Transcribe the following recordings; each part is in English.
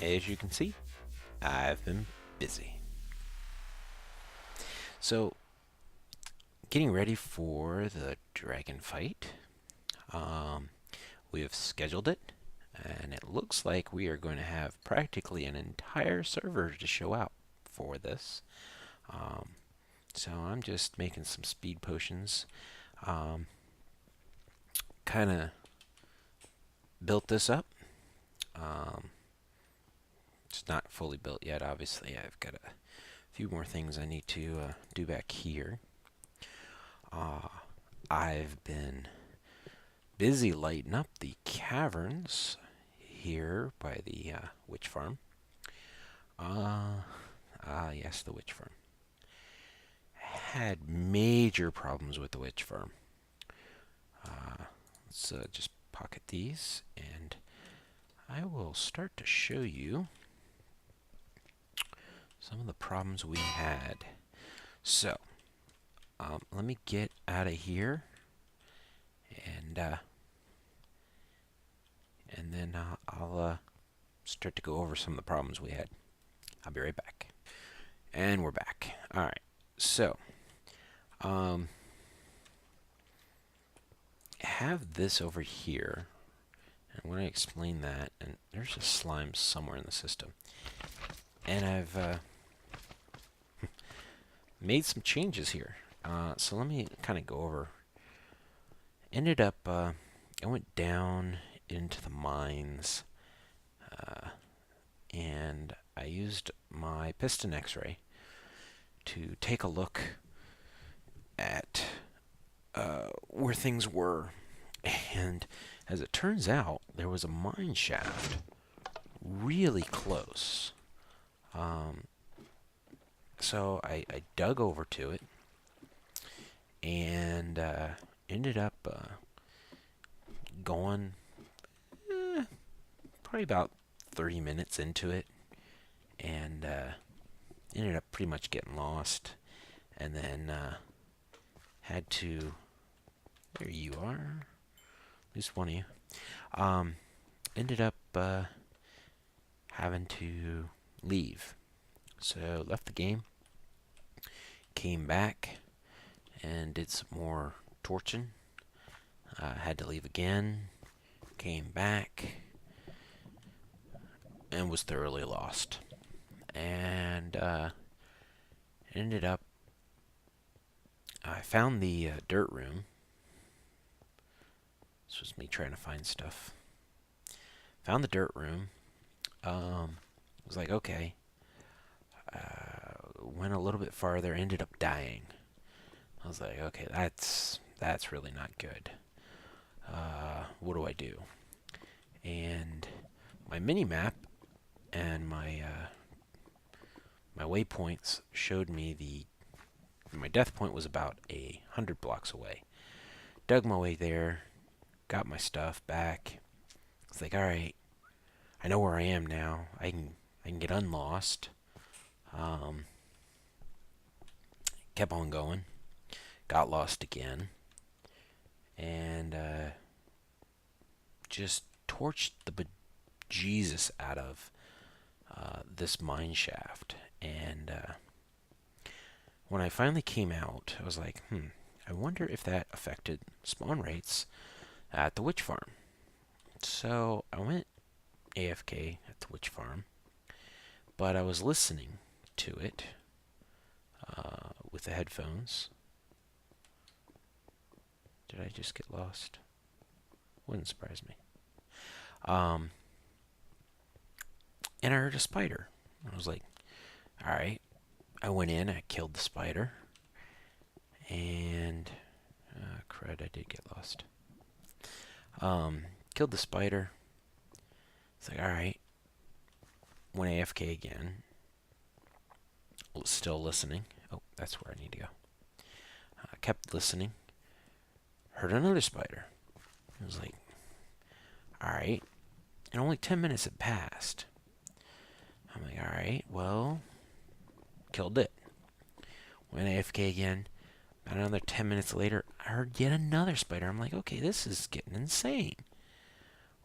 as you can see, I've been busy. So, getting ready for the dragon fight. Um, we have scheduled it, and it looks like we are going to have practically an entire server to show out for this. Um, so I'm just making some speed potions. Kind of built this up. Um, it's not fully built yet, obviously. I've got a few more things I need to do back here. I've been busy lighting up the caverns here by the witch farm. Yes, the witch farm. Had major problems with the witch farm. Let's just pocket these, and I will start to show you some of the problems we had. So, let me get out of here, and then I'll start to go over some of the problems we had. I'll be right back. And we're back. All right. So, have this over here, and when I explain that, and there's a slime somewhere in the system, and I've made some changes here. So let me kind of go over. Ended up, I went down into the mines, and I used my piston X-ray to take a look at where things were. And as it turns out, there was a mine shaft really close. So I dug over to it and ended up going probably about 30 minutes into it, and ended up pretty much getting lost, and then had to, there you are, at least one of you, ended up having to leave. So left the game, came back, and did some more torching. Had to leave again, came back, and was thoroughly lost. And ended up, I found the dirt room. This was me trying to find stuff. Found the dirt room. Was like, okay. Went a little bit farther, ended up dying. I was like, okay, that's really not good. What do I do? And my mini map and my waypoints showed me my death point was about 100 blocks away. Dug my way there, got my stuff back. It's like, all right, I know where I am now. I can get unlost. Kept on going, got lost again, and just torched the bejesus out of this mine shaft. And when I finally came out, I was like, I wonder if that affected spawn rates at the witch farm. So I went AFK at the witch farm, but I was listening to it with the headphones. Did I just get lost? Wouldn't surprise me. And I heard a spider. I was like, alright. I went in, I killed the spider, and crud, I did get lost. Killed the spider. It's like, alright. Went AFK again. Still listening. Oh, that's where I need to go. Kept listening. Heard another spider. I was like, alright. And only 10 minutes had passed. I'm like, alright, well, killed it. Went AFK again. About another 10 minutes later, I heard yet another spider. I'm like, okay, this is getting insane.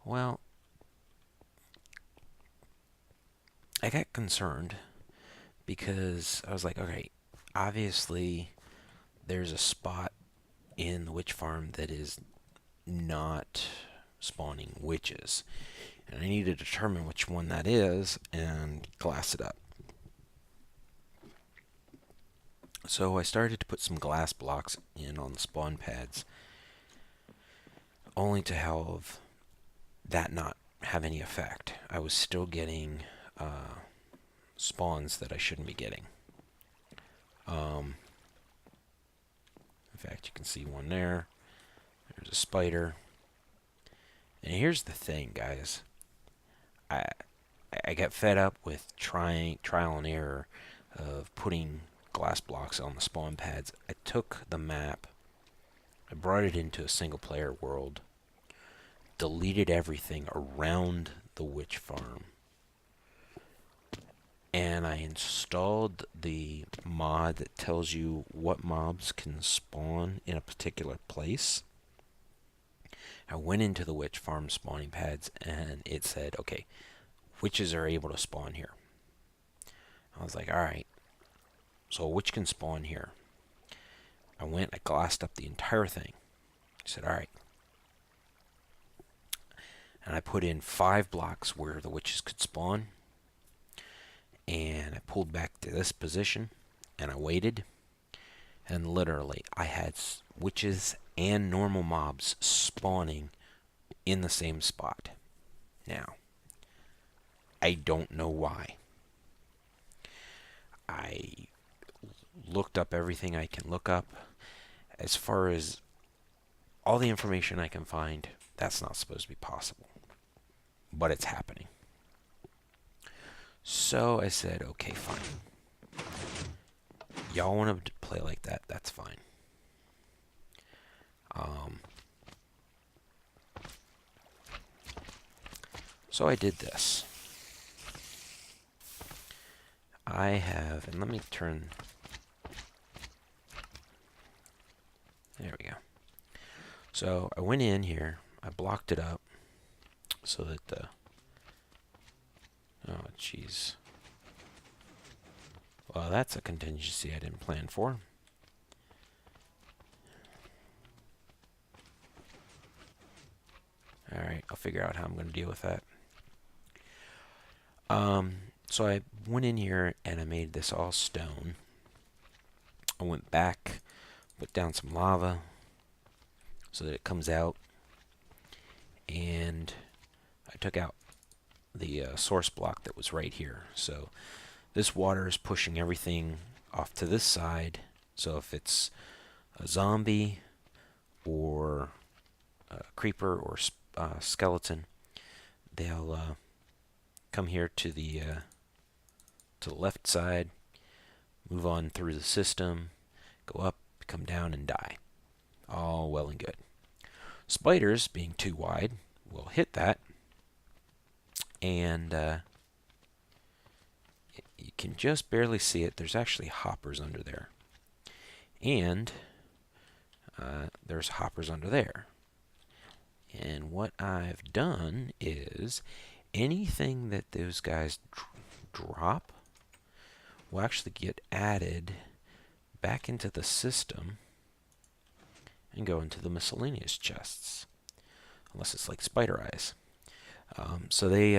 Well, I got concerned because I was like, okay, obviously there's a spot in the witch farm that is not spawning witches. And I need to determine which one that is and glass it up. So I started to put some glass blocks in on the spawn pads, only to have that not have any effect. I was still getting spawns that I shouldn't be getting. In fact, you can see one there. There's a spider. And here's the thing, guys. I I got fed up with trial and error of putting glass blocks on the spawn pads. I took the map, I brought it into a single player world, deleted everything around the witch farm, and I installed the mod that tells you what mobs can spawn in a particular place. I went into the witch farm spawning pads and it said, okay, witches are able to spawn here. I was like, alright, so a witch can spawn here. I went, I glassed up the entire thing. I said, alright. And I put in 5 blocks where the witches could spawn. And I pulled back to this position and I waited. And literally, I had witches and normal mobs spawning in the same spot. Now, I don't know why. I looked up everything I can look up. As far as all the information I can find, that's not supposed to be possible. But it's happening. So I said, okay, fine. Y'all want to play like that? That's fine. So I did this. I have, and let me turn. There we go. So I went in here. I blocked it up so that the. Oh, jeez. Well, that's a contingency I didn't plan for. Alright, I'll figure out how I'm going to deal with that. So I went in here and I made this all stone. I went back, put down some lava so that it comes out. And I took out the source block that was right here. So this water is pushing everything off to this side. So if it's a zombie or a creeper or skeleton, they'll come here to the left side, move on through the system, go up, come down, and die. All well and good. Spiders, being too wide, will hit that, and you can just barely see it. There's actually hoppers under there. And there's hoppers under there. And what I've done is anything that those guys drop will actually get added back into the system and go into the miscellaneous chests. Unless it's like spider eyes. So they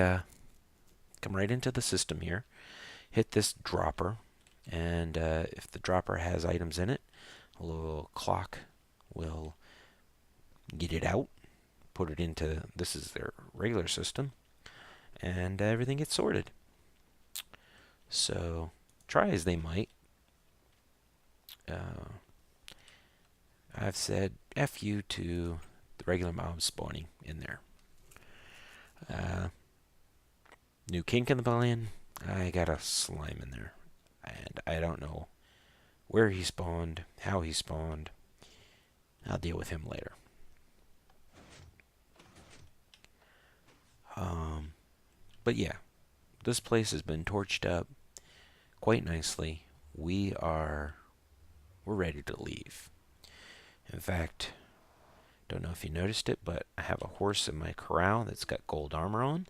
come right into the system here, hit this dropper, and if the dropper has items in it, a little clock will get it out, put it into, this is their regular system, and everything gets sorted. So try as they might, I've said F you to the regular mobs spawning in there. New kink in the pavilion, I got a slime in there, and I don't know where he spawned, how he spawned. I'll deal with him later. But yeah, this place has been torched up quite nicely. We're ready to leave. In fact, don't know if you noticed it, but I have a horse in my corral that's got gold armor on,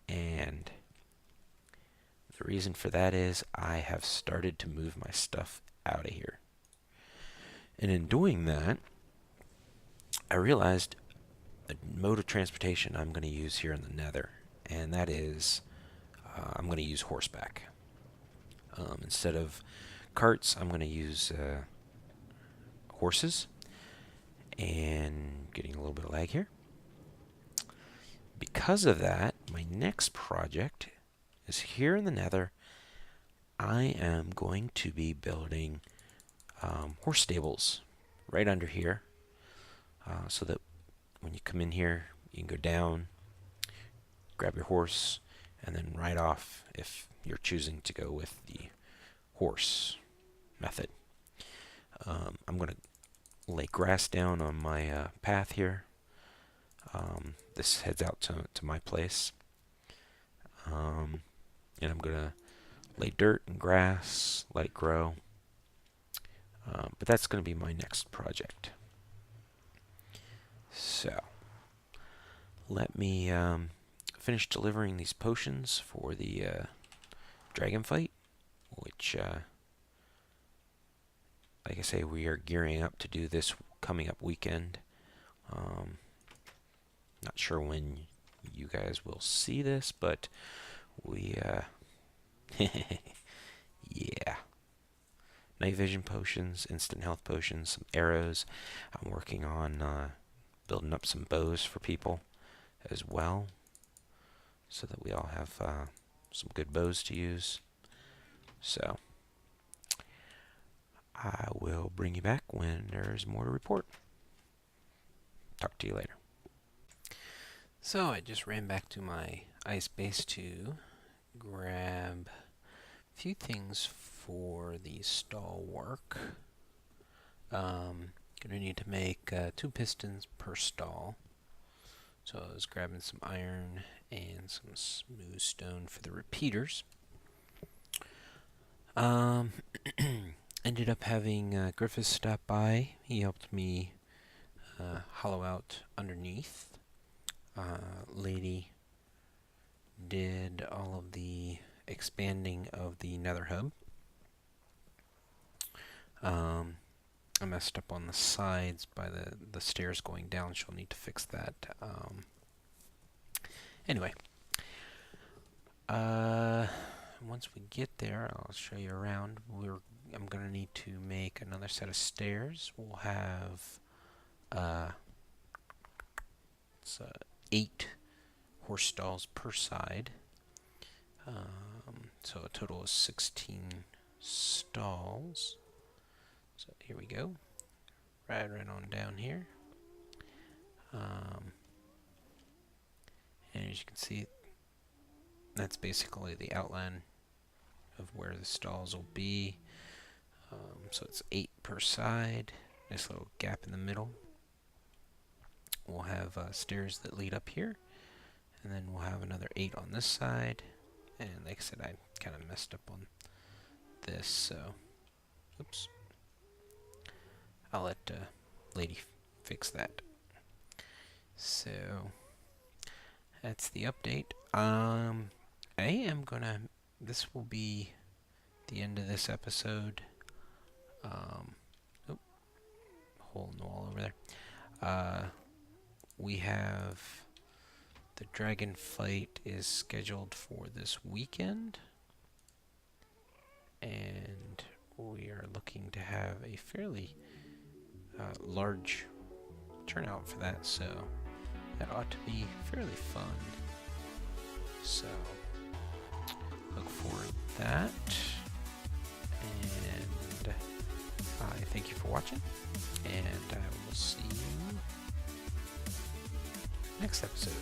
and The reason for that is I have started to move my stuff out of here. And in doing that, I realized a mode of transportation I'm going to use here in the Nether, and that is I'm going to use horseback. Instead of carts, I'm going to use horses, and getting a little bit of lag here. Because of that, my next project is here in the Nether. I am going to be building horse stables right under here, so that when you come in here, you can go down, grab your horse, and then ride off if you're choosing to go with the horse method. I'm going to lay grass down on my path here. This heads out to my place. And I'm going to lay dirt and grass, let it grow. But that's going to be my next project. So, let me finish delivering these potions for the dragon fight, which, like I say, we are gearing up to do this coming up weekend. Not sure when you guys will see this, but we, yeah. Night vision potions, instant health potions, some arrows. I'm working on building up some bows for people as well, so that we all have some good bows to use. So, I will bring you back when there's more to report. Talk to you later. So, I just ran back to my ice base to grab a few things for the stall work. Gonna need to make 2 pistons per stall. So I was grabbing some iron and some smooth stone for the repeaters. Ended up having Griffiths stop by. He helped me hollow out underneath. Lady did all of the expanding of the nether hub. I messed up on the sides by the stairs going down. She'll need to fix that. Anyway, once we get there, I'll show you around. I'm going to need to make another set of stairs. We'll have 8 horse stalls per side. So a total of 16 stalls. So here we go. Right on down here. And as you can see, that's basically the outline of where the stalls will be. So it's 8 per side. Nice little gap in the middle. We'll have stairs that lead up here. And then we'll have another 8 on this side. And like I said, I kind of messed up on this, so oops. I'll let Lady fix that. So that's the update. I am gonna. This will be the end of this episode. Hole in the wall over there. We have the dragon fight is scheduled for this weekend, and we are looking to have a fairly large turnout for that, so that ought to be fairly fun. So look forward to that, and I thank you for watching, and I will see you next episode.